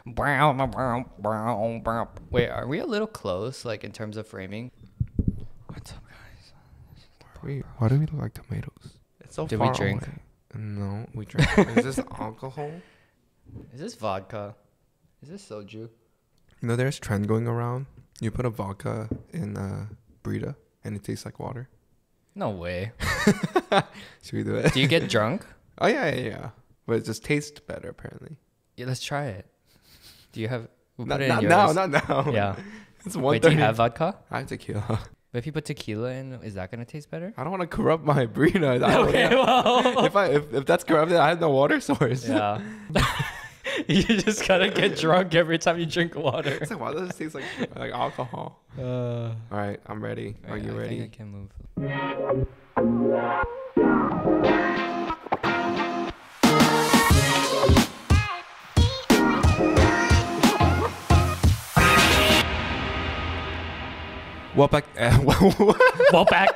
Wait, are we a little close, like in terms of framing? What's up, guys? Wait, why do we look like tomatoes? It's so Did far we drink? away. No, we drank. Is this alcohol? Is this vodka? Is this soju? You know, there's a trend going around. You put a vodka in a burrito, and it tastes like water. No way. Should we do it? Do you get drunk? Oh yeah. But it just tastes better apparently. Yeah, let's try it. Do you have? We'll put Not, it in not yours. now, not now. Yeah. It's Wait, do you 1:30. have vodka? I have tequila. But if you put tequila in, is that gonna taste better? I don't want to corrupt my burrito. Okay, well. if that's corrupted, I have no water source. Yeah. You just gotta get drunk every time you drink water. It's like, why does it taste like alcohol? All right, I'm ready. Are you ready? I can move. Well, back. Well, back.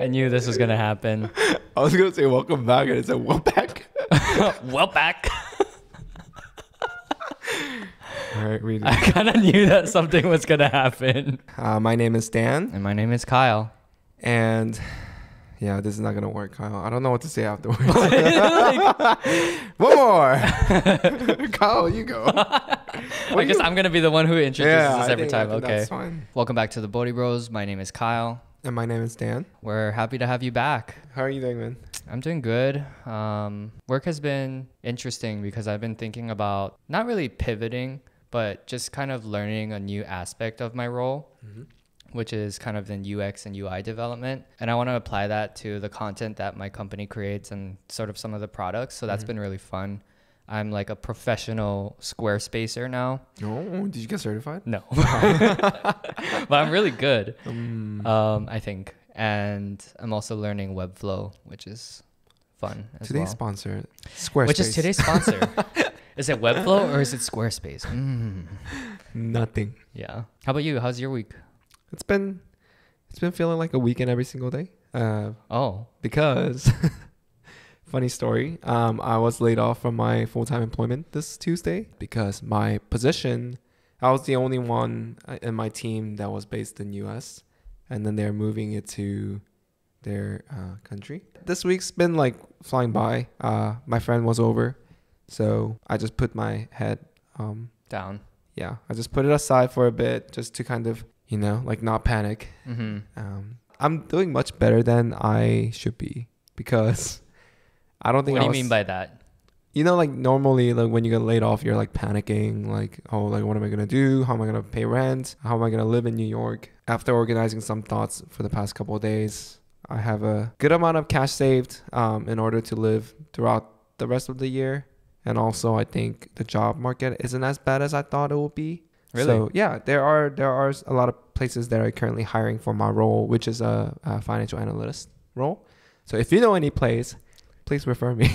I knew this was gonna happen. I was gonna say welcome back, and it said well back. Well, back. All right, read it. I kind of knew that something was gonna happen. My name is Dan, And my name is Kyle. and yeah, this is not gonna work, Kyle. I don't know what to say afterwards. One more, Kyle, you go. I guess I'm gonna be the one who introduces us I every think time. Okay. that's fine. Welcome back to the BoriBros. My name is Kyle. And my name is Dan. We're happy to have you back. How are you doing, man? I'm doing good. Work has been interesting because I've been thinking about not really pivoting, but just kind of learning a new aspect of my role, which is kind of in UX and UI development. And I want to apply that to the content that my company creates and sort of some of the products. So that's been really fun. I'm like a professional Squarespacer now. Oh, did you get certified? No. But I'm really good, I think. And I'm also learning Webflow, which is fun as Today's well. sponsor, Squarespace. Which is today's sponsor. Is it Webflow or is it Squarespace? Nothing. Yeah. How about you? How's your week? It's been feeling like a weekend every single day. Because funny story. I was laid off from my full-time employment this Tuesday because my position, I was the only one in my team that was based in US, and then they're moving it to their country. This week's been like flying by. My friend was over, so I just put my head Down. yeah, I just put it aside for a bit just to kind of, like not panic. I'm doing much better than I should be because I don't think What do you mean by that? like normally, like when you get laid off, you're like panicking, like, oh, like what am I gonna do? How am I gonna pay rent? How am I gonna live in New York? After organizing some thoughts for the past couple of days, I have a good amount of cash saved in order to live throughout the rest of the year. And also, I think the job market isn't as bad as I thought it would be. Really? So yeah, there are a lot of places that are currently hiring for my role, which is a financial analyst role. So if you know any place, please refer me.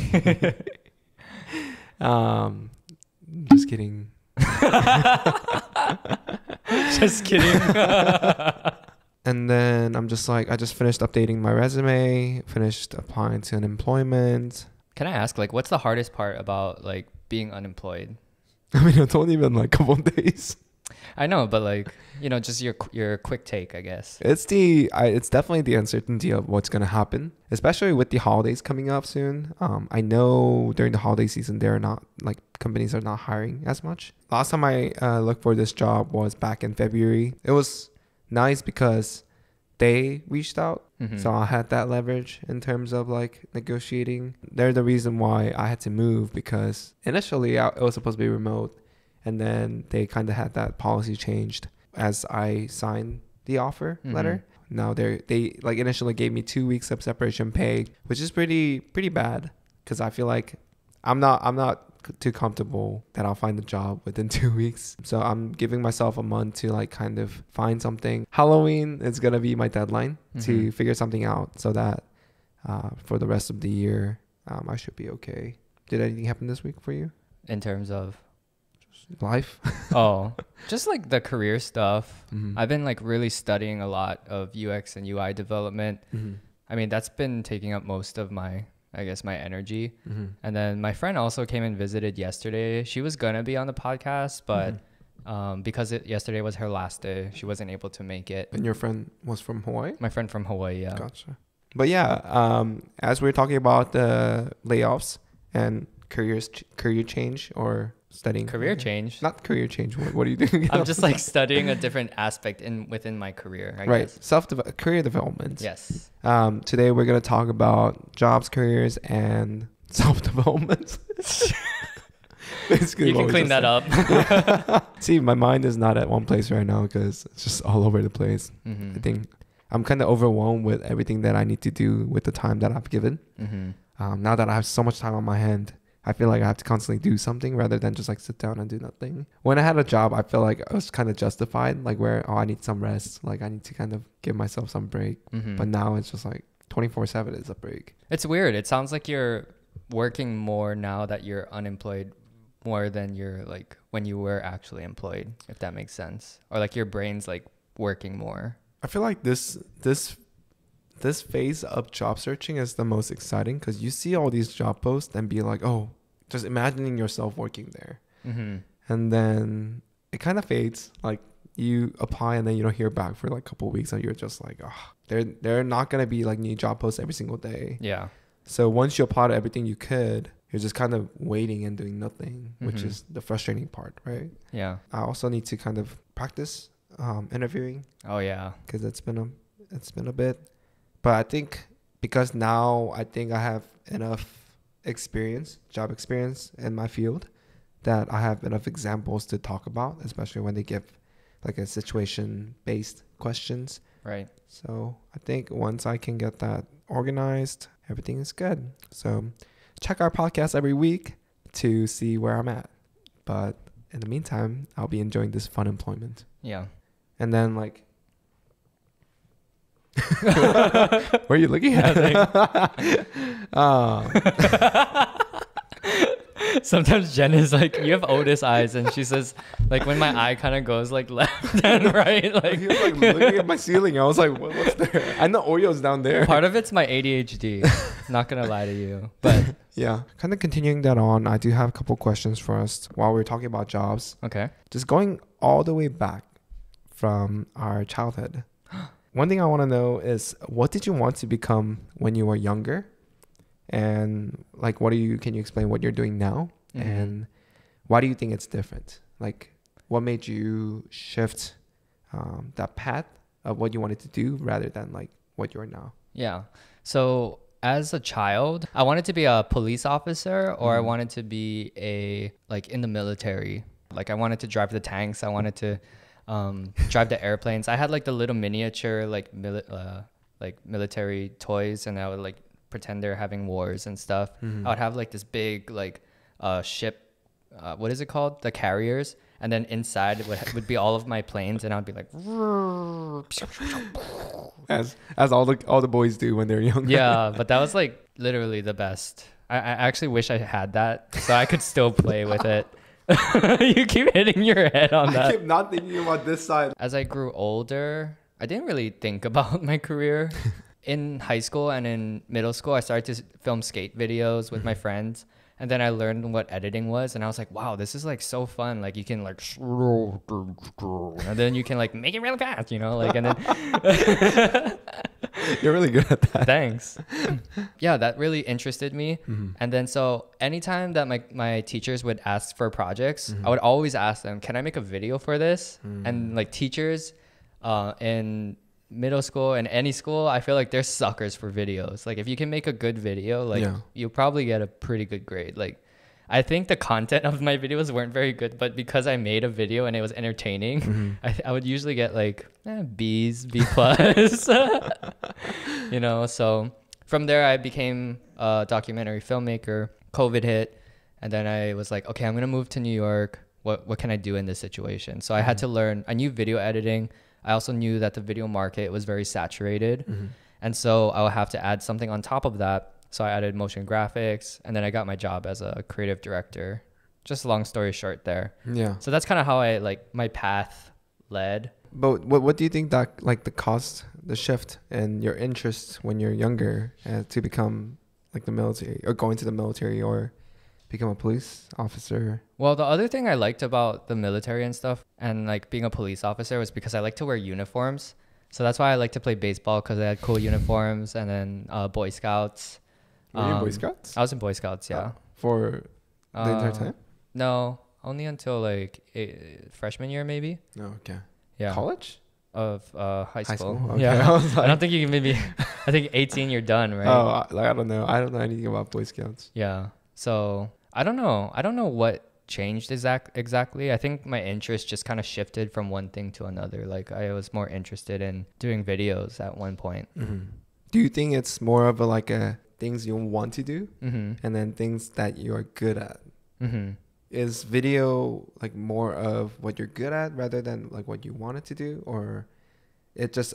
Just kidding. Just kidding. And then I'm just like, I just finished updating my resume, finished applying to unemployment. Can I ask, like, what's the hardest part about like being unemployed? I mean, it's only been like a couple of days. I know, but like, just your quick take, I guess. It's definitely the uncertainty of what's going to happen, especially with the holidays coming up soon. I know during the holiday season, companies are not hiring as much. Last time I looked for this job was back in February. It was nice because they reached out. So I had that leverage in terms of like negotiating. They're the reason why I had to move because initially it was supposed to be remote. And then they kind of had that policy changed as I signed the offer letter. Now they like initially gave me 2 weeks of separation pay, which is pretty bad because I feel like I'm not too comfortable that I'll find a job within 2 weeks. So I'm giving myself a month to like kind of find something. Halloween is gonna be my deadline to figure something out so that for the rest of the year I should be okay. Did anything happen this week for you? In terms of Life? Just like the career stuff. I've been like really studying a lot of UX and UI development. I mean, that's been taking up most of my I guess, my energy. Mm-hmm. And then my friend also came and visited yesterday. She was gonna be on the podcast, but because yesterday was her last day, she wasn't able to make it. And your friend was from Hawaii? My friend from Hawaii, yeah. Gotcha. But yeah, as we're talking about the layoffs and career change or studying Career change. Not career change. What are you doing? I'm just like studying a different aspect within my career, I guess. Career development. Yes. Today we're gonna talk about jobs, careers, and self-development. Basically, you can clean that up. See, my mind is not at one place right now because it's just all over the place. Mm-hmm. I think I'm kind of overwhelmed with everything that I need to do with the time that I've given. Mm-hmm. Now that I have so much time on my hand, I feel like I have to constantly do something rather than just like sit down and do nothing. When I had a job, I feel like I was kind of justified, like where, I need some rest. Like I need to kind of give myself some break. Mm-hmm. But now it's just like 24/7 is a break. It's weird. It sounds like you're working more now that you're unemployed more than you're like when you were actually employed, if that makes sense. Or like your brain's like working more. I feel like this phase of job searching is the most exciting because you see all these job posts and be like, oh, just imagining yourself working there. Mm-hmm. And then it kind of fades. Like you apply and then you don't hear back for like a couple of weeks and you're just like, oh, they're not going to be like new job posts every single day. Yeah. So once you apply to everything you could, you're just kind of waiting and doing nothing, which is the frustrating part, right? Yeah. I also need to kind of practice interviewing. Oh yeah. Because it's been a bit. But I think because now I think I have enough job experience in my field, that I have enough examples to talk about, especially when they give like a situation-based questions. Right. So I think once I can get that organized, everything is good. So check our podcast every week to see where I'm at. But in the meantime, I'll be enjoying this fun employment. Yeah. And then like... What are you looking at? Sometimes Jen is like, you have Otis eyes, and she says like when my eye kind of goes like left and right, like he was like looking at my ceiling. I was like, what's there? I know Oreo's down there. Part of it's my ADHD. Not gonna lie to you, but yeah, kind of continuing that on, I do have a couple questions for us while we're talking about jobs. Okay. Just going all the way back from our childhood. One thing I want to know is, what did you want to become when you were younger? And like, can you explain what you're doing now? Mm-hmm. And why do you think it's different? Like, what made you shift that path of what you wanted to do rather than like what you are now? Yeah. So as a child, I wanted to be a police officer, or I wanted to be in the military. Like I wanted to drive the tanks. I wanted to drive the airplanes. I had like the little miniature military toys, and I would like pretend they're having wars and stuff. I would have like this big like ship, what is it called, the carriers, and then inside would be all of my planes, and I'd be like as all the boys do when they're young. Yeah, but that was like literally the best. I actually wish I had that so I could still play with it. You keep hitting your head on that. I keep not thinking about this side. As I grew older, I didn't really think about my career. In high school and in middle school, I started to film skate videos with my friends. And then I learned what editing was. And I was like, wow, this is like so fun. Like you can like, and then you can like make it really fast, like, and then. You're really good at that. Thanks. Yeah, that really interested me. And then so anytime that my teachers would ask for projects, I would always ask them, can I make a video for this? And like teachers in middle school and any school, I feel like they're suckers for videos. Like if you can make a good video, like you'll probably get a pretty good grade. Like I think the content of my videos weren't very good, but because I made a video and it was entertaining, I would usually get like B's, B plus. So from there I became a documentary filmmaker. COVID hit, and then I was like, okay, I'm gonna move to New York. What can I do in this situation? So I had to learn. I knew video editing. I also knew that the video market was very saturated. And so I would have to add something on top of that. So I added motion graphics, and then I got my job as a creative director. Just a long story short there. Yeah. So that's kind of how my path led. But what do you think that like the shift in your interests when you're younger to become like the military or going to the military or become a police officer? Well, the other thing I liked about the military and stuff and like being a police officer was because I like to wear uniforms. So that's why I like to play baseball, because I had cool uniforms. And then Boy Scouts. Were you in Boy Scouts? I was in Boy Scouts, yeah. For the entire time? No, only until like freshman year maybe. No, okay. Yeah. College? Of high school. Okay. Yeah. I was like, I don't think you can maybe. I think 18 you're done, right? oh, like I don't know. I don't know anything about Boy Scouts. Yeah. So I don't know. I don't know what changed exactly. I think my interest just kind of shifted from one thing to another. Like I was more interested in doing videos at one point. Mm-hmm. Do you think it's more of a things you want to do, Mm-hmm. and then things that you're good at? Mm-hmm. Is video like more of what you're good at rather than like what you wanted to do, or it just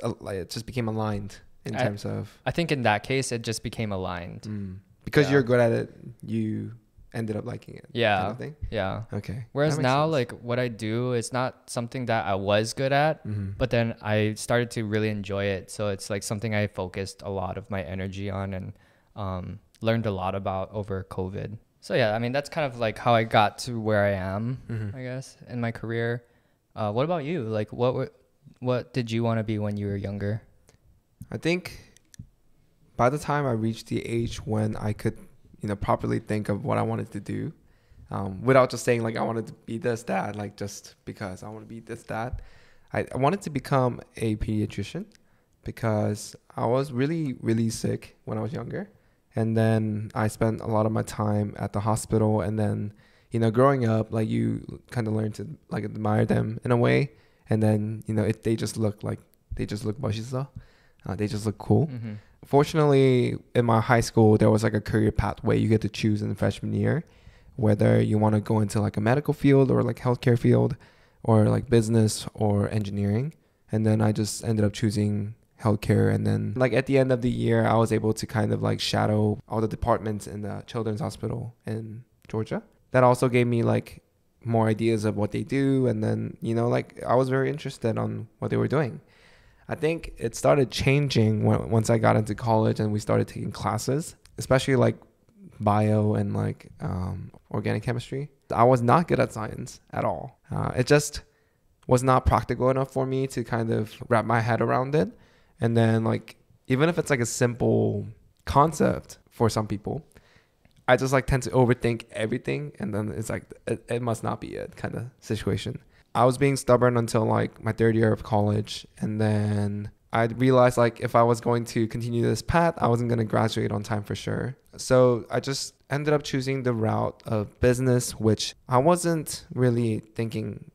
became aligned in terms of? I think in that case it just became aligned. Because Yeah. you're good at it, you ended up liking it. Yeah. Kind of thing? Yeah. Okay. Whereas That makes now, sense. like what I do is not something that I was good at, but then I started to really enjoy it. So it's like something I focused a lot of my energy on and learned a lot about over COVID. So yeah, I mean, that's kind of like how I got to where I am, I guess, in my career. What about you? Like what did you want to be when you were younger? I think by the time I reached the age when I could, properly think of what I wanted to do, without just saying like I wanted to be this, that, like just because I want to be this, that, I wanted to become a pediatrician because I was really, really sick when I was younger. And then I spent a lot of my time at the hospital. And then, growing up, like you kind of learn to like admire them in a way. And then, if they just look 멋있어. They just look cool. Mm-hmm. Fortunately, in my high school, there was like a career pathway you get to choose in the freshman year, whether you want to go into like a medical field or like healthcare field or like business or engineering. And then I just ended up choosing healthcare. And then like at the end of the year, I was able to kind of like shadow all the departments in the children's hospital in Georgia. That also gave me like more ideas of what they do. And then, like I was very interested on what they were doing. I think it started changing once I got into college and we started taking classes, especially like bio and like organic chemistry. I was not good at science at all. It just was not practical enough for me to kind of wrap my head around it. And then like, even if it's like a simple concept for some people, I just like tend to overthink everything. And then it's like, it must not be it kind of situation. I was being stubborn until like my third year of college. And then I realized like if I was going to continue this path, I wasn't going to graduate on time for sure. So I just ended up choosing the route of business, which I wasn't really thinking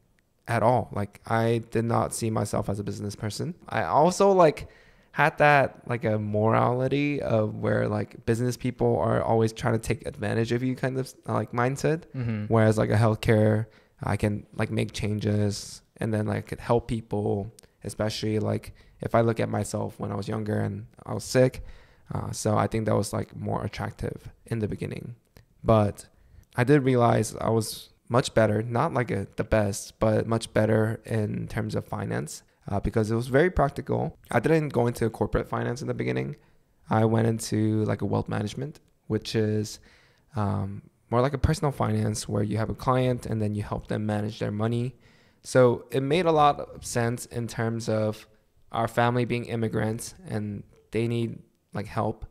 at all. Like I did not see myself as a business person. I also like had that like a morality of where like business people are always trying to take advantage of you kind of like mindset. Whereas like a healthcare, I can like make changes and then like could help people, especially like if I look at myself when I was younger and I was sick. So I think that was like more attractive in the beginning. But I did realize I was much better, not like the best, but much better in terms of finance because it was very practical. I didn't go into corporate finance in the beginning. I went into like a wealth management, which is more like a personal finance where you have a client and then you help them manage their money. So it made a lot of sense in terms of our family being immigrants and they need like help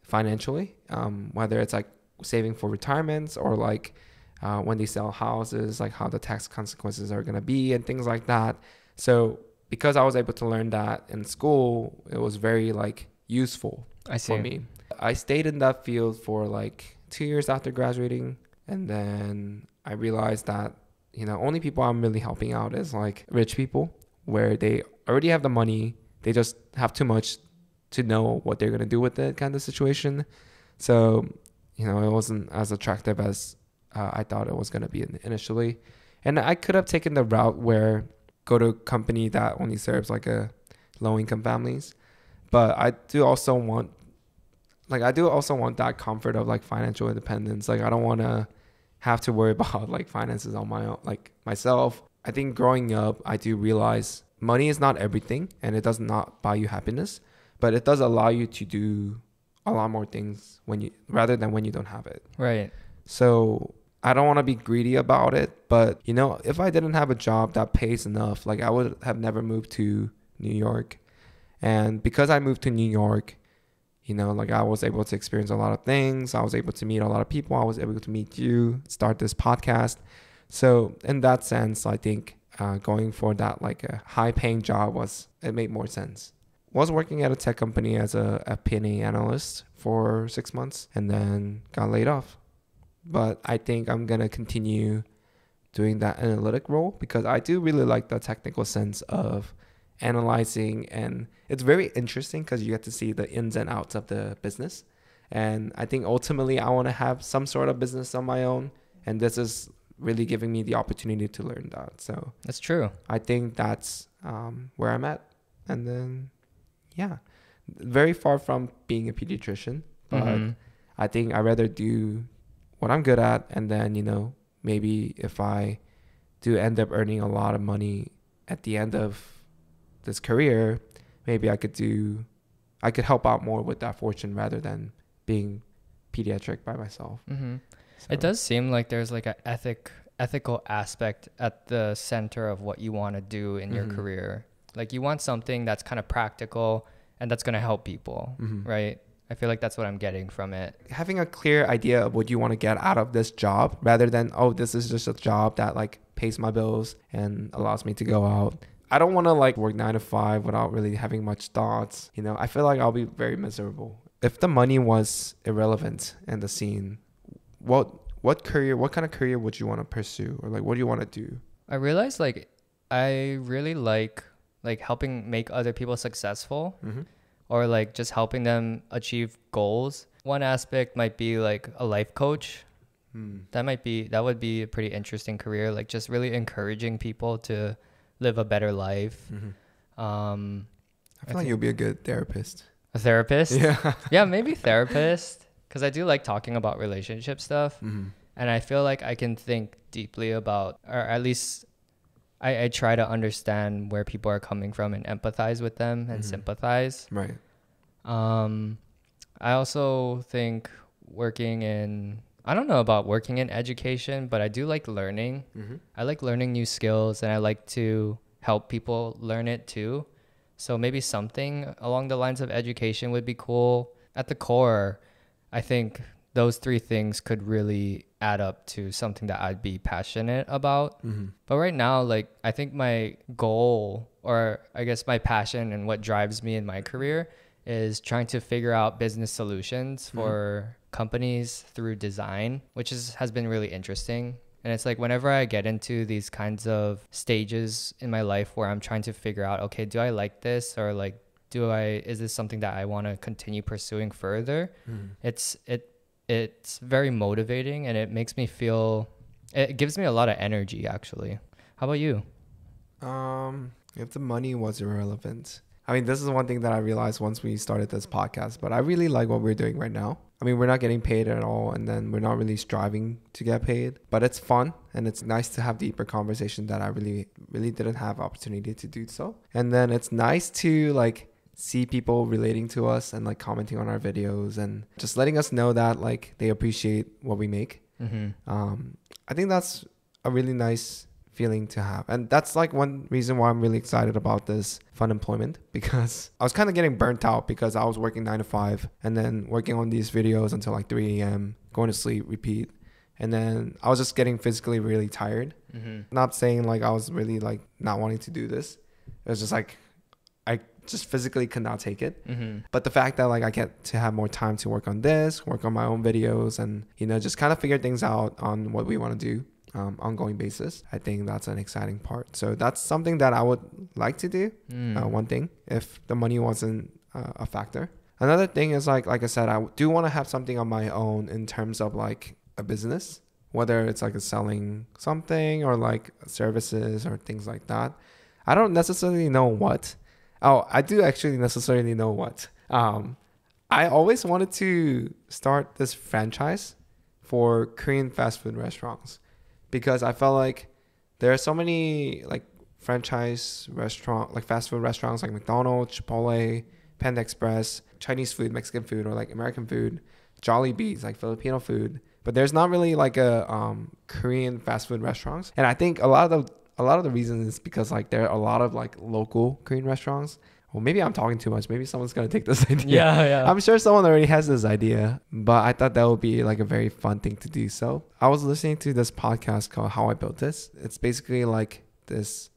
financially, whether it's like saving for retirements or like when they sell houses, like how the tax consequences are going to be and things like that. So because I was able to learn that in school, it was very like useful for me. I stayed in that field for like 2 years after graduating. And then I realized that, only people I'm really helping out is like rich people where they already have the money. They just have too much to know what they're going to do with it kind of situation. So, it wasn't as attractive as I thought it was going to be initially. And I could have taken the route where go to a company that only serves like a low income families. But I do also want that comfort of like financial independence. Like I don't want to have to worry about like finances on my own, like myself. I think growing up, I do realize money is not everything and it does not buy you happiness, but it does allow you to do a lot more things rather than when you don't have it. Right. So I don't want to be greedy about it, but if I didn't have a job that pays enough, like I would have never moved to New York. And because I moved to New York, like I was able to experience a lot of things. I was able to meet a lot of people. I was able to meet you, start this podcast. So in that sense, I think going for that like a high paying job it made more sense. Was working at a tech company as a FP&A analyst for 6 months and then got laid off. But I think I'm going to continue doing that analytic role because I do really like the technical sense of analyzing, and it's very interesting because you get to see the ins and outs of the business. And I think ultimately I want to have some sort of business on my own, and this is really giving me the opportunity to learn that. So that's true. I think that's where I'm at. And then very far from being a pediatrician, but I think I'd rather do what I'm good at, and then maybe if I do end up earning a lot of money at the end of this career, maybe I could help out more with that fortune rather than being pediatric by myself. So. It does seem like there's like an ethical aspect at the center of what you want to do in your career. Like you want something that's kind of practical and that's going to help people, right? I feel like that's what I'm getting from it. Having a clear idea of what you want to get out of this job rather than, this is just a job that like pays my bills and allows me to go out. I don't want to like work 9 to 5 without really having much thoughts. I feel like I'll be very miserable. If the money was irrelevant in the scene, what kind of career would you want to pursue, or like what do you want to do? I realized like I really like helping make other people successful, or like just helping them achieve goals. One aspect might be like a life coach. That would be a pretty interesting career, like just really encouraging people to live a better life. I feel like you'll be a good therapist. A therapist? Yeah. Yeah, maybe therapist, because I do like talking about relationship stuff. And I feel like I can think deeply about, or at least I try to understand where people are coming from and empathize with them and sympathize. Right. I also think I don't know about working in education, but I do like learning. I like learning new skills, and I like to help people learn it too. So maybe something along the lines of education would be cool. At the core, I think those 3 things could really add up to something that I'd be passionate about. But right now, like I think my goal, or I guess my passion and what drives me in my career, is trying to figure out business solutions for companies through design, which has been really interesting. And it's like whenever I get into these kinds of stages in my life where I'm trying to figure out, okay, do I like this, or like is this something that I want to continue pursuing further? It's very motivating, and it makes me feel, it gives me a lot of energy actually. How about you? If the money was irrelevant, I mean, this is one thing that I realized once we started this podcast, but I really like what we're doing right now. I mean, we're not getting paid at all, and then we're not really striving to get paid, but it's fun, and it's nice to have deeper conversation that I really, really didn't have opportunity to do so. And then it's nice to like see people relating to us and like commenting on our videos and just letting us know that like they appreciate what we make. I think that's a really nice feeling to have, and that's like one reason why I'm really excited about this fun employment, because I was kind of getting burnt out because I was working 9 to 5 and then working on these videos until like 3 a.m, going to sleep, repeat, and then I was just getting physically really tired. Not saying like I was really like not wanting to do this, it was just like I just physically could not take it. But the fact that like I get to have more time to work on my own videos, and just kind of figure things out on what we want to do ongoing basis, I think that's an exciting part. So that's something that I would like to do. One thing, if the money wasn't a factor. Another thing is like I said, I do want to have something on my own in terms of like a business, whether it's like selling something or like services or things like that. I don't necessarily know what. I do actually necessarily know what. I always wanted to start this franchise for Korean fast food restaurants, because I felt like there are so many like franchise restaurant, like fast food restaurants like McDonald's, Chipotle, Panda Express, Chinese food, Mexican food, or like American food, Jollibee's, like Filipino food. But there's not really like a Korean fast food restaurants. And I think a lot of the reason is because like there are a lot of like local Korean restaurants. Well, maybe I'm talking too much. Maybe someone's gonna take this idea. Yeah. I'm sure someone already has this idea, but I thought that would be like a very fun thing to do. So I was listening to this podcast called How I Built This. It's basically like this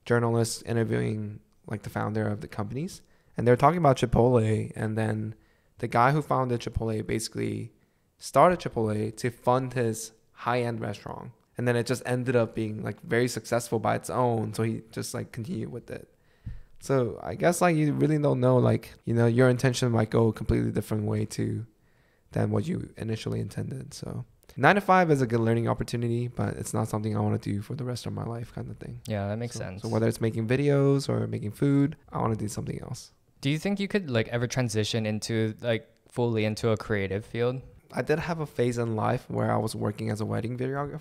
journalist interviewing like the founder of the companies, and they're talking about Chipotle. And then the guy who founded Chipotle basically started Chipotle to fund his high-end restaurant, and then it just ended up being like very successful by its own. So he just like continued with it. So I guess like you really don't know, like, you know, your intention might go a completely different way than what you initially intended. So 9 to 5 is a good learning opportunity, but it's not something I want to do for the rest of my life, kind of thing. Yeah, that makes sense. So whether it's making videos or making food, I want to do something else. Do you think you could like ever transition into like fully into a creative field? I did have a phase in life where I was working as a wedding videographer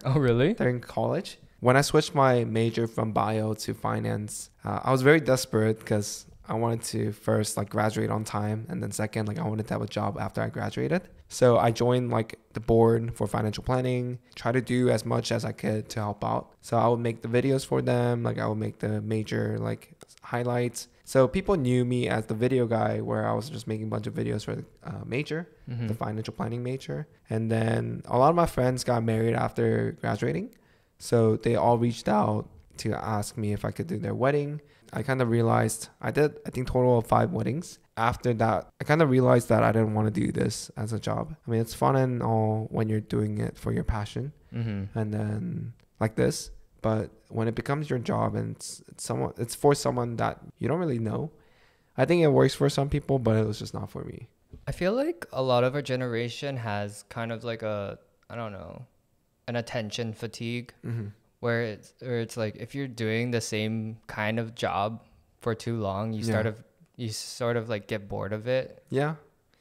Oh, really? during college. When I switched my major from bio to finance, I was very desperate because I wanted to first like graduate on time, and then second, like I wanted to have a job after I graduated. So I joined like the board for financial planning, try to do as much as I could to help out. So I would make the videos for them, like I would make the major like highlights. So people knew me as the video guy, where I was just making a bunch of videos for the major, the financial planning major. And then a lot of my friends got married after graduating. So they all reached out to ask me if I could do their wedding. I kind of realized I did, I think, total of 5 weddings. After that, I kind of realized that I didn't want to do this as a job. I mean, it's fun and all when you're doing it for your passion, and then like this. But when it becomes your job and it's for someone that you don't really know, I think it works for some people, but it was just not for me. I feel like a lot of our generation has kind of like an attention fatigue, where it's like if you're doing the same kind of job for too long, you sort of like get bored of it. Yeah,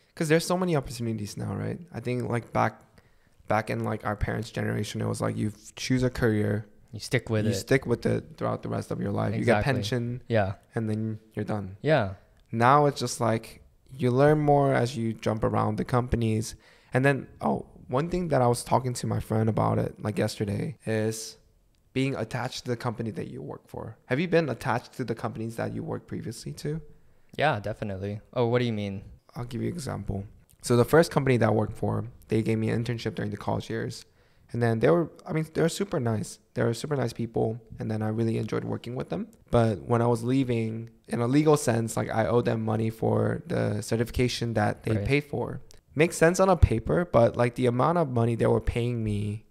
because there's so many opportunities now, right? I think like back in like our parents' generation, it was like you choose a career, you stick with it throughout the rest of your life. Exactly. You get pension, yeah, and then you're done. Yeah. Now it's just like you learn more as you jump around the companies. And then one thing that I was talking to my friend about it like yesterday is being attached to the company that you work for. Have you been attached to the companies that you worked previously to? Yeah, definitely. Oh, what do you mean? I'll give you an example. So the first company that I worked for, they gave me an internship during the college years. And then they were super nice. They were super nice people. And then I really enjoyed working with them. But when I was leaving, in a legal sense, like I owe them money for the certification that they paid for. Makes sense on a paper, but like the amount of money they were paying me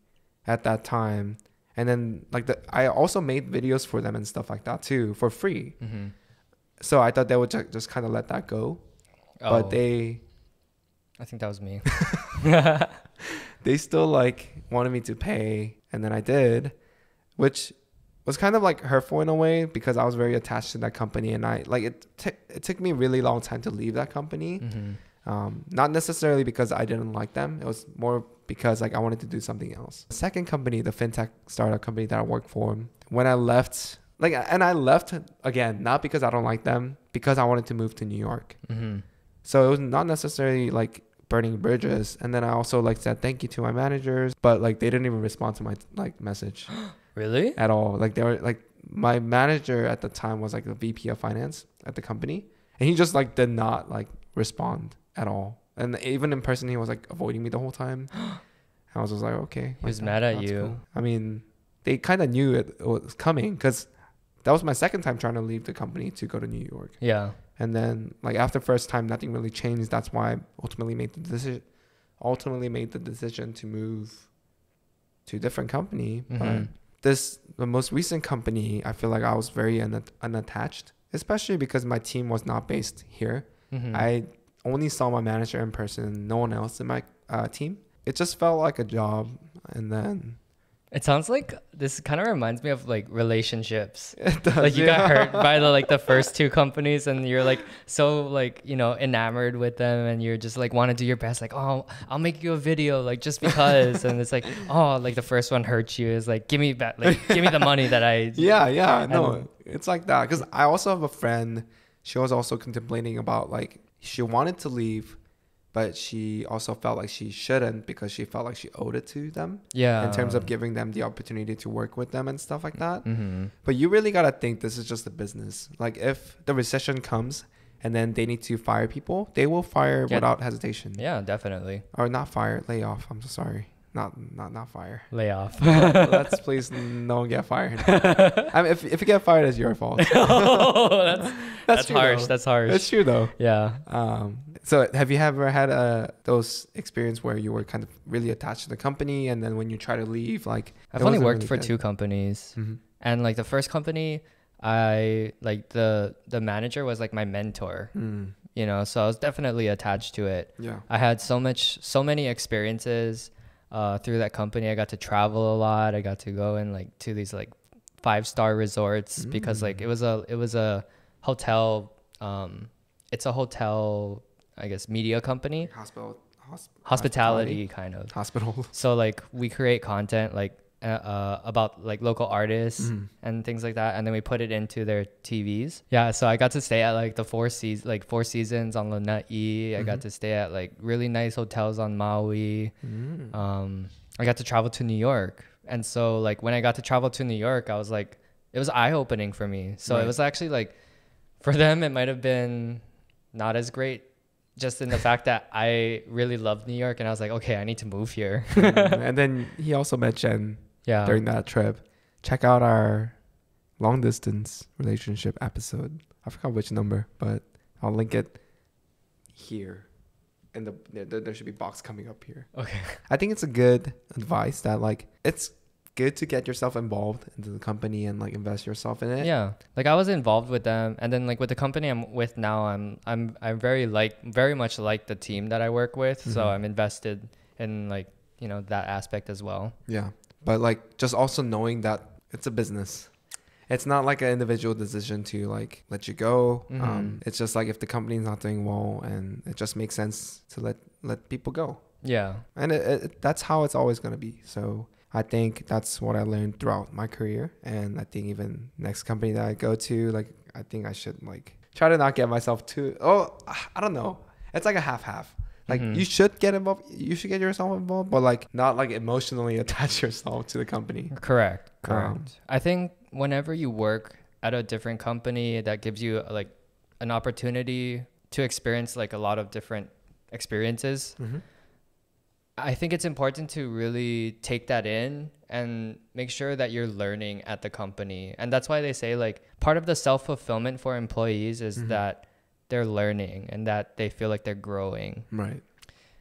at that time. And then like I also made videos for them and stuff like that too, for free. So I thought they would just kind of let that go. But I think that was me. They still like wanted me to pay, and then I did, which was kind of like hurtful in a way because I was very attached to that company, and I like it took me a really long time to leave that company. Not necessarily because I didn't like them. It was more because like I wanted to do something else. The second company, the fintech startup company that I worked for, when I left, I left again, not because I don't like them, because I wanted to move to New York. So it was not necessarily like burning bridges. And then I also like said thank you to my managers, but like they didn't even respond to my like message. Really? At all. Like they were like, my manager at the time was like the VP of finance at the company, and he just like did not like respond at all. And even in person, he was like avoiding me the whole time. I was just like, okay. He was mad at you. Cool. I mean, they kind of knew it was coming because that was my second time trying to leave the company to go to New York. Yeah. And then like after first time, nothing really changed. That's why I ultimately made the decision to move to a different company. But the most recent company, I feel like I was very unattached, especially because my team was not based here. I only saw my manager in person, no one else in my team. It just felt like a job. And then it sounds like this kind of reminds me of like relationships. It does, like you got hurt by the first 2 companies, and you're like so like, you know, enamored with them, and you're just like want to do your best, like, oh, I'll make you a video like just because. And it's like, oh, like the first one hurts you, is like give me back, like give me the money that I no, it's like that. Because I also have a friend she was also contemplating about like she wanted to leave, but she also felt like she shouldn't because she felt like she owed it to them. Yeah. In terms of giving them the opportunity to work with them and stuff like that. Mm-hmm. But you really got to think this is just a business. Like if the recession comes and then they need to fire people, they will fire without hesitation. Yeah, definitely. Or not fire, lay off. I'm so sorry. Not fire. Layoff. Let's please no one get fired. I mean, if you get fired, it's your fault. Oh, that's true, harsh. though. That's harsh. That's true though. Yeah. So have you ever had those experience where you were kind of really attached to the company, and then when you try to leave, like I've only worked for 2 companies, and like the first company, I like the manager was like my mentor. You know, so I was definitely attached to it. Yeah. I had so many experiences through that company. I got to travel a lot. I got to go in like to these like 5-star resorts because like it was a hotel. It's a hotel, I guess, media company. Hospitality kind of. Hospital. So like we create content like about like local artists and things like that, and then we put it into their TVs. Yeah, so I got to stay at like the Four Seasons on Lanai. I got to stay at like really nice hotels on Maui. I got to travel to New York, and so like when I got to travel to New York, I was like, it was eye-opening for me. So it was actually like, for them it might have been not as great, just in the fact that I really loved New York and I was like, okay, I need to move here. And then he also mentioned during that trip, check out our long distance relationship episode. I forgot which number, but I'll link it here. And there should be box coming up here. Okay. I think it's a good advice that like it's good to get yourself involved into the company and like invest yourself in it. Yeah, like I was involved with them, and then like with the company I'm with now, I'm very much like the team that I work with. So I'm invested in like, you know, that aspect as well. Yeah, but like just also knowing that it's a business. It's not like an individual decision to like let you go. It's just like if the company's not doing well, and it just makes sense to let people go. Yeah, and that's how it's always gonna be. So I think that's what I learned throughout my career, and I think even next company that I go to, like I think I should like try to not get myself too. I don't know. It's like a half. Like you should get involved. You should get yourself involved, but like not like emotionally attach yourself to the company. Correct. I think whenever you work at a different company, that gives you like an opportunity to experience like a lot of different experiences. I think it's important to really take that in and make sure that you're learning at the company. And that's why they say like part of the self-fulfillment for employees is that they're learning and that they feel like they're growing. Right.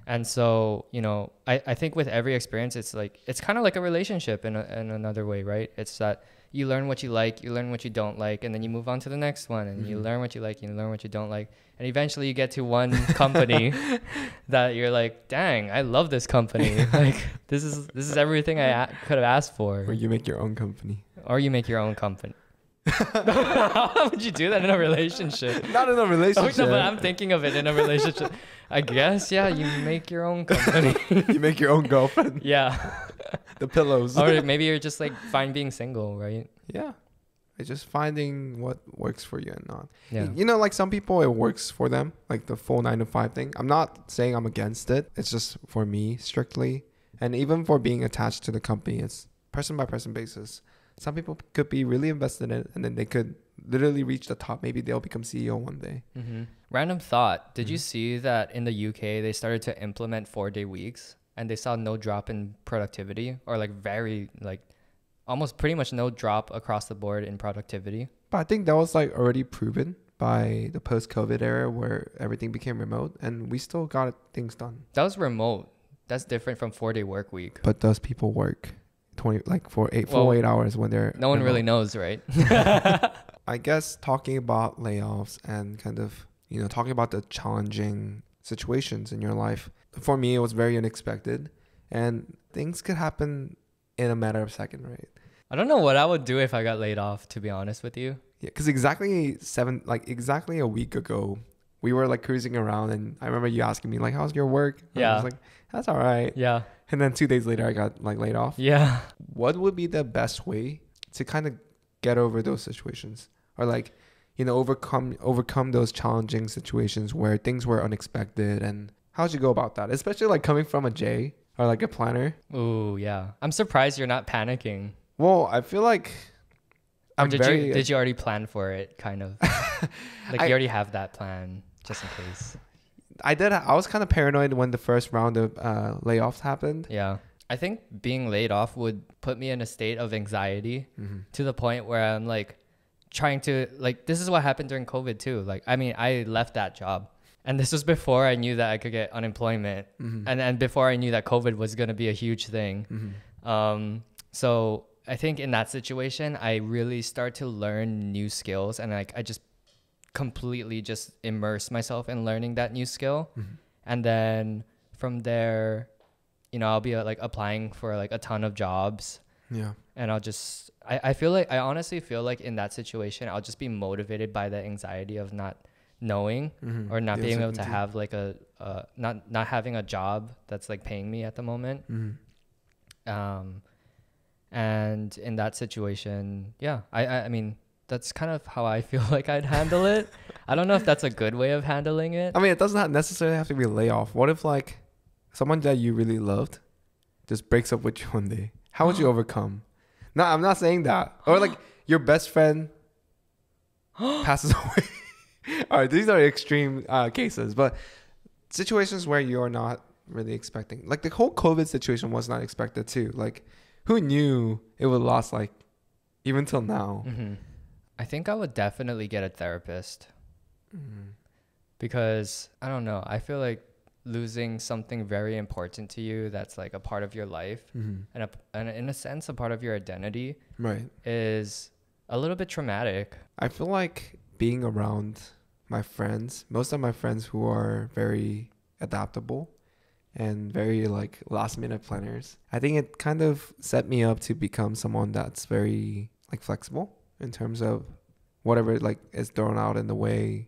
And so, you know, I think with every experience, it's like, it's kind of like a relationship in another way, right? It's that you learn what you like, you learn what you don't like, and then you move on to the next one, and you learn what you like, you learn what you don't like. And eventually you get to one company that you're like, dang, I love this company. Like this is everything I could have asked for. Or you make your own company. Or you make your own company. How would you do that in a relationship? Not in a relationship. Oh, no, but I'm thinking of it in a relationship. I guess, yeah, you make your own company. You make your own girlfriend. Yeah. The pillows. Or maybe you're just like fine being single, right? Yeah. It's just finding what works for you and not. Yeah. You know, like some people, it works for them, like the full 9 to 5 thing. I'm not saying I'm against it. It's just for me strictly. And even for being attached to the company, it's person by person basis. Some people could be really invested in it, and then they could literally reach the top. Maybe they'll become CEO one day. Random thought. Did you see that in the UK, they started to implement 4-day weeks, and they saw no drop in productivity, or like very like almost pretty much no drop across the board in productivity? But I think that was like already proven by the post-COVID era where everything became remote, and we still got things done. That was remote. That's different from 4-day work week. But does people work 8 hours when they're no one remote? Really knows, right? I guess talking about layoffs and kind of, you know, talking about the challenging situations in your life, for me, it was very unexpected, and things could happen in a matter of a second, right? I don't know what I would do if I got laid off, to be honest with you. Yeah, because exactly a week ago, we were like cruising around, and I remember you asking me like, how's your work? And I was like, that's all right. Yeah. And then 2 days later, I got like laid off. Yeah. What would be the best way to kind of get over those situations? Or like, overcome those challenging situations where things were unexpected, and how'd you go about that, especially like coming from a J or like a planner? Ooh, yeah. I'm surprised you're not panicking. Well, I feel like Or did you already plan for it, kind of? Like you already have that plan just in case. I did. I was kind of paranoid when the first round of layoffs happened. Yeah. I think being laid off would put me in a state of anxiety to the point where I'm like trying to, like, this is what happened during COVID too. Like, I mean, I left that job, and this was before I knew that I could get unemployment, and before I knew that COVID was going to be a huge thing. So I think in that situation, I really start to learn new skills, and like I just completely just immerse myself in learning that new skill. And then from there, you know, I'll be like applying for like a ton of jobs. Yeah. And I feel like, I honestly feel like in that situation, I'll just be motivated by the anxiety of not knowing or not being able to have like not having a job that's like paying me at the moment. And in that situation, yeah, I mean, that's kind of how I feel like I'd handle it. I don't know if that's a good way of handling it. I mean, it doesn't necessarily have to be a layoff. What if like someone that you really loved just breaks up with you one day? How would you overcome? No, I'm not saying that. Or like your best friend passes away. All right, these are extreme cases, but situations where you're not really expecting. Like the whole COVID situation was not expected too. Like who knew it would last like even till now? I think I would definitely get a therapist because I don't know. I feel like losing something very important to you that's like a part of your life and in a sense a part of your identity, right, is a little bit traumatic. I feel like being around my friends, most of my friends who are very adaptable and very like last minute planners, I think it kind of set me up to become someone that's very like flexible in terms of whatever like is thrown out in the way.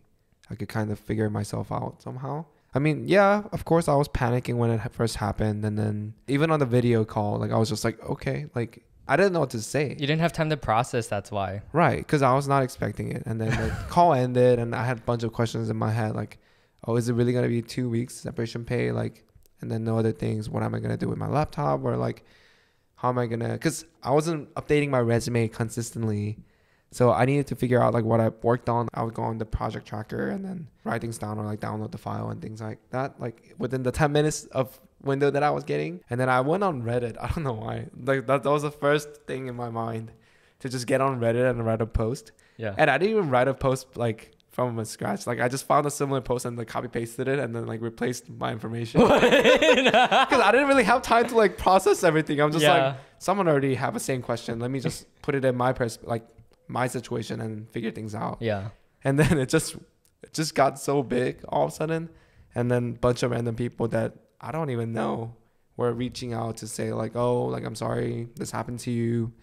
I could kind of figure myself out somehow. I mean, yeah, of course I was panicking when it first happened. And then even on the video call, like I was just like, okay, like I didn't know what to say. You didn't have time to process, that's why. Right, because I was not expecting it. And then the call ended and I had a bunch of questions in my head like, oh, is it really going to be 2 weeks separation pay? Like, and then no other things. What am I going to do with my laptop? Or like, how am I going to, because I wasn't updating my resume consistently. So I needed to figure out like what I worked on. I would go on the project tracker and then write things down or like download the file and things like that, like within the 10 minutes of window that I was getting. And then I went on Reddit. I don't know why. Like that was the first thing in my mind, to just get on Reddit and write a post. Yeah. And I didn't even write a post like from scratch. Like I just found a similar post and like copy pasted it and then like replaced my information. Because I didn't really have time to like process everything. I'm just like, someone already have the same question. Let me just put it in my situation and figure things out. Yeah. And then it just got so big all of a sudden. And then a bunch of random people that I don't even know were reaching out to say like, oh, like, I'm sorry this happened to you.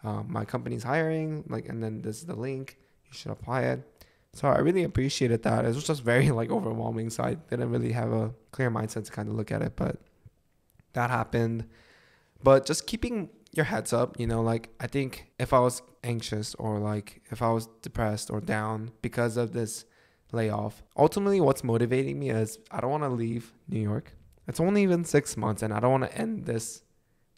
My company's hiring, like, and then this is the link. You should apply it. So I really appreciated that. It was just very like overwhelming. So I didn't really have a clear mindset to kind of look at it, but that happened. But just keeping your heads up, you know, like I think if I was anxious or like if I was depressed or down because of this layoff, ultimately what's motivating me is I don't want to leave New York. It's only been 6 months and I don't want to end this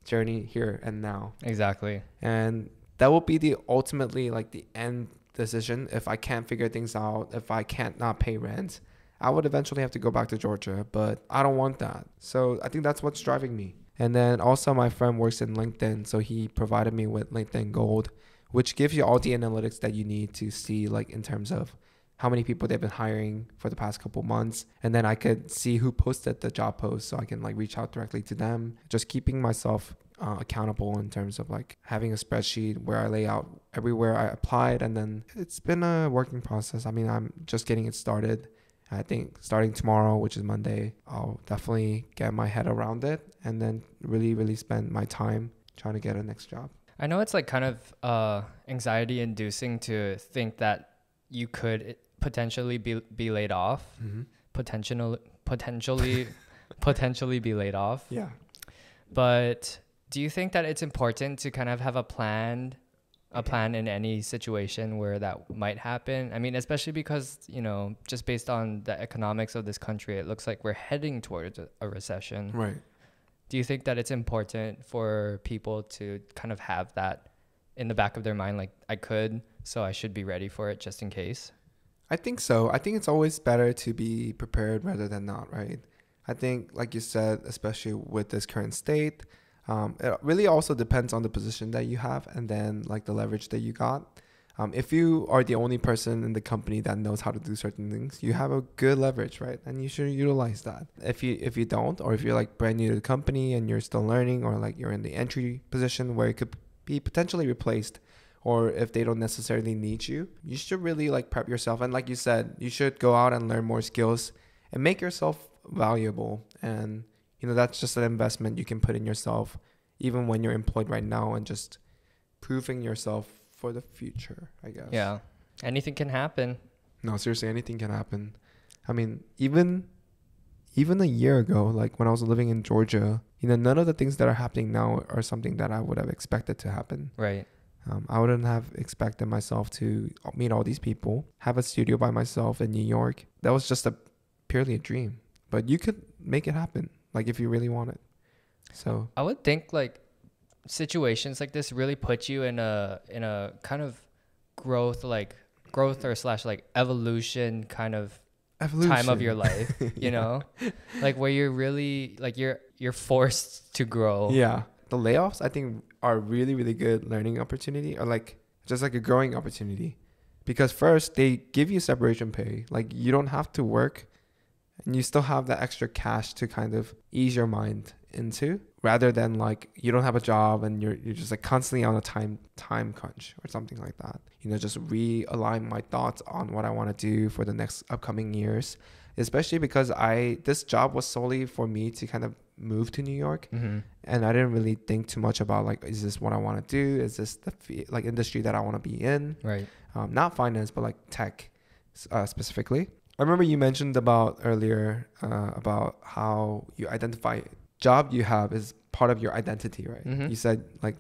journey here and now. Exactly. And that will be the ultimately like the end decision. If I can't figure things out, if I can't not pay rent, I would eventually have to go back to Georgia, but I don't want that. So I think that's what's driving me. And then also my friend works in LinkedIn, so he provided me with LinkedIn Gold, which gives you all the analytics that you need to see like in terms of how many people they've been hiring for the past couple months. And then I could see who posted the job post so I can like reach out directly to them. Just keeping myself accountable in terms of like having a spreadsheet where I lay out everywhere I applied. And then it's been a working process. I mean, I'm just getting it started. I think starting tomorrow, which is Monday, I'll definitely get my head around it and then really, really spend my time trying to get a next job. I know it's like kind of anxiety inducing to think that you could potentially be laid off, potentially be laid off. Yeah. But do you think that it's important to kind of have a plan a plan in any situation where that might happen. I mean, especially because, you know, just based on the economics of this country, it looks like we're heading towards a recession. Right. Do you think that it's important for people to kind of have that in the back of their mind, like I could, so I should be ready for it just in case? I think so. I think it's always better to be prepared rather than not, right? I think, like you said, especially with this current state, it really also depends on the position that you have and then like the leverage that you got. If you are the only person in the company that knows how to do certain things, you have a good leverage, right? And you should utilize that. If you don't, or if you're like brand new to the company and you're still learning, or like you're in the entry position where it could be potentially replaced, or if they don't necessarily need you, you should really like prep yourself. And like you said, you should go out and learn more skills and make yourself valuable. And you know, that's just an investment you can put in yourself even when you're employed right now, and just proving yourself for the future, I guess. Yeah. Anything can happen. No, seriously, anything can happen. I mean, even a year ago, like when I was living in Georgia, you know, none of the things that are happening now are something that I would have expected to happen. Right. I wouldn't have expected myself to meet all these people, have a studio by myself in New York. That was just purely a dream. But you could make it happen, like if you really want it. So I would think like situations like this really put you in a kind of growth or slash like evolution kind of time of your life, you know, like where you're really like you're forced to grow. Yeah. The layoffs, I think, are really, really good learning opportunity, or like just like a growing opportunity, because first they give you separation pay. Like you don't have to work and you still have that extra cash to kind of ease your mind into, rather than like you don't have a job and you're just like constantly on a time crunch or something like that. You know, just realign my thoughts on what I want to do for the next upcoming years, especially because this job was solely for me to kind of move to New York. Mm-hmm. And I didn't really think too much about like, is this what I want to do? Is this the like industry that I want to be in? Right. Not finance, but like tech specifically. I remember you mentioned earlier about how you identify job you have is part of your identity, right? Mm-hmm. You said like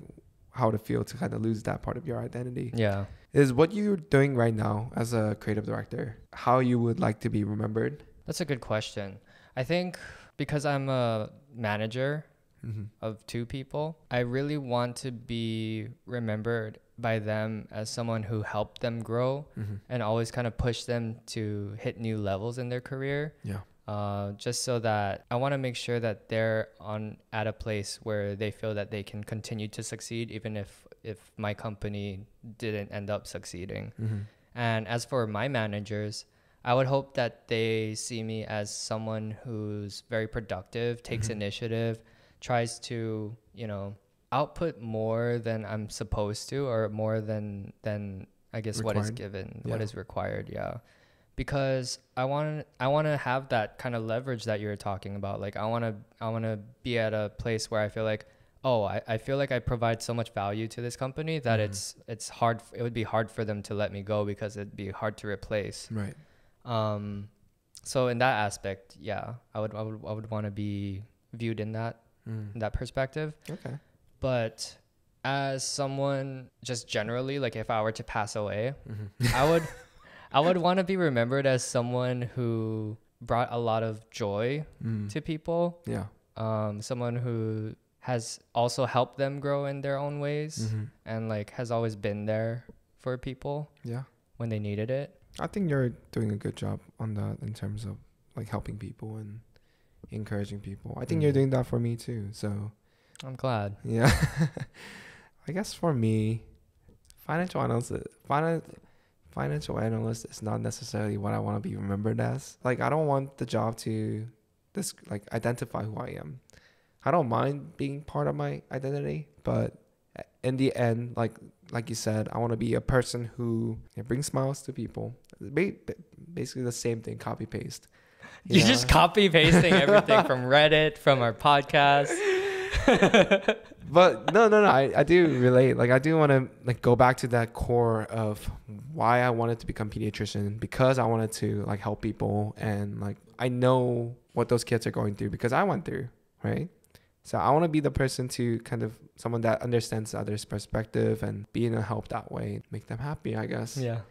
how to feel to kind of lose that part of your identity. Yeah. Is what you're doing right now as a creative director how you would like to be remembered? That's a good question. I think because I'm a manager of two people, I really want to be remembered by them as someone who helped them grow and always kind of push them to hit new levels in their career. Yeah. Just so that I want to make sure that they're at a place where they feel that they can continue to succeed, even if my company didn't end up succeeding. And as for my managers, I would hope that they see me as someone who's very productive, takes initiative, tries to, you know, output more than I'm supposed to, or more than I guess required. What is given, Yeah. what is required. Yeah. Because I want to have that kind of leverage that you're talking about. Like I want to be at a place where I feel like, oh, I feel like I provide so much value to this company that it's hard. It would be hard for them to let me go because it'd be hard to replace. Right. So in that aspect, yeah, I would want to be viewed in that perspective. Okay. But as someone just generally, like if I were to pass away, I would want to be remembered as someone who brought a lot of joy to people. Yeah. Someone who has also helped them grow in their own ways and like has always been there for people when they needed it. I think you're doing a good job on that in terms of like helping people and encouraging people. I think you're doing that for me too. So I'm glad. Yeah. I guess for me, financial analyst is not necessarily what I want to be remembered as. Like I don't want the job to identify who I am. I don't mind being part of my identity, but in the end, like you said, I want to be a person who brings smiles to people. Basically the same thing, copy paste. You're just copy pasting everything from Reddit, from our podcast. But no, I do relate. Like I do want to like go back to that core of why I wanted to become pediatrician, because I wanted to like help people, and like I know what those kids are going through because I went through, right? So I want to be the person to kind of someone that understands others' perspective and being a help that way, make them happy, I guess. Yeah.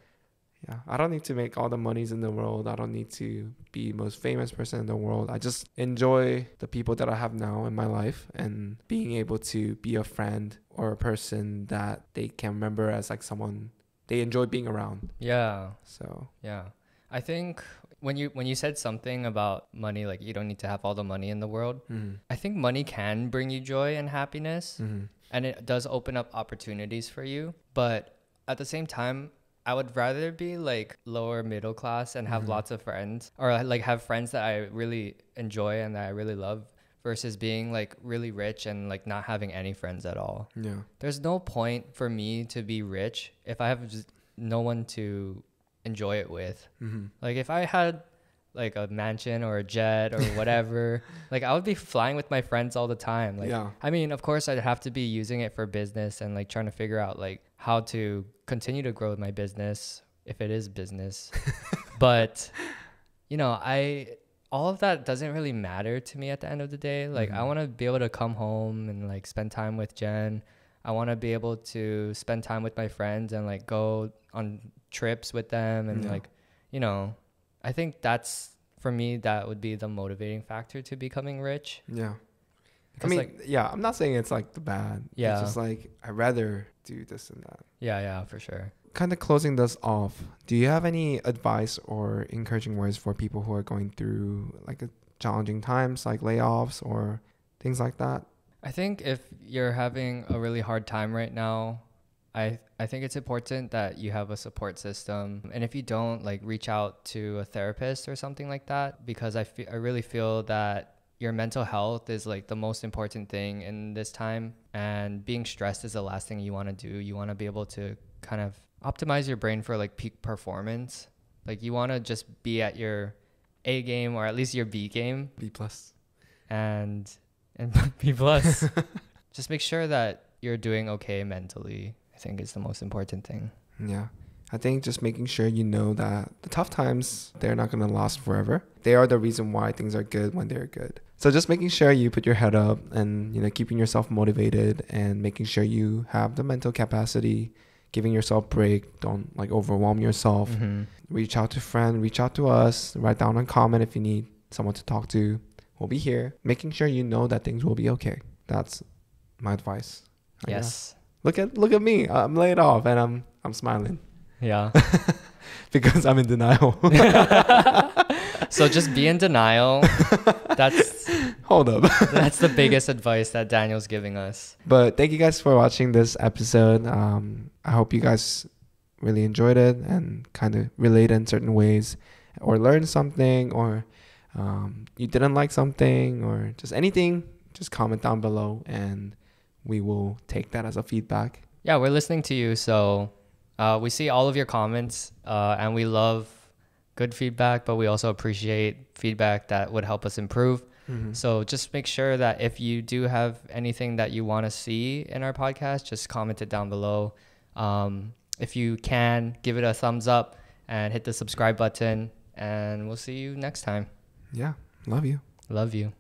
Yeah. I don't need to make all the monies in the world. I don't need to be the most famous person in the world. I just enjoy the people that I have now in my life and being able to be a friend or a person that they can remember as like someone they enjoy being around. Yeah. So Yeah. I think when you said something about money, like you don't need to have all the money in the world, I think money can bring you joy and happiness, and it does open up opportunities for you. But at the same time, I would rather be like lower middle class and have lots of friends, or like have friends that I really enjoy and that I really love, versus being like really rich and like not having any friends at all. Yeah. There's no point for me to be rich if I have just no one to enjoy it with. Like if I had like a mansion or a jet or whatever, like I would be flying with my friends all the time. Like, Yeah. I mean, of course I'd have to be using it for business and like trying to figure out like how to continue to grow my business if it is business. But you know, all of that doesn't really matter to me at the end of the day. Like I want to be able to come home and like spend time with Jen. I want to be able to spend time with my friends and like go on trips with them and like, you know, I think that's, for me, that would be the motivating factor to becoming rich. Yeah. Because I mean, like, yeah, I'm not saying it's like the bad. Yeah. It's just like, I'd rather do this and that. yeah, for sure. Kind of closing this off, do you have any advice or encouraging words for people who are going through like a challenging times, like layoffs or things like that? I think if you're having a really hard time right now, I think it's important that you have a support system. And if you don't, like reach out to a therapist or something like that, because I really feel that your mental health is like the most important thing in this time. And being stressed is the last thing you want to do. You want to be able to kind of optimize your brain for like peak performance. Like you want to just be at your A game or at least your B game. B plus. And B plus. Just make sure that you're doing okay mentally, I think is the most important thing. Yeah. I think just making sure you know that the tough times, they're not going to last forever. They are the reason why things are good when they're good. So just making sure you put your head up and, you know, keeping yourself motivated and making sure you have the mental capacity, giving yourself a break. Don't like overwhelm yourself. Reach out to a friend, reach out to us, write down a comment if you need someone to talk to. We'll be here. Making sure you know that things will be okay. That's my advice. I guess. Look at me. I'm laid off and I'm smiling. Yeah. Because I'm in denial. So just be in denial. Hold up. That's the biggest advice that Daniel's giving us. But thank you guys for watching this episode. I hope you guys really enjoyed it and kind of relate in certain ways or learned something, or you didn't like something or just anything. Just comment down below and we will take that as a feedback. Yeah, we're listening to you. So we see all of your comments and we love good feedback, but we also appreciate feedback that would help us improve. So just make sure that if you do have anything that you want to see in our podcast, just comment it down below. If you can, give it a thumbs up and hit the subscribe button, and we'll see you next time. Yeah. Love you. Love you.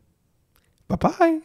Bye-bye.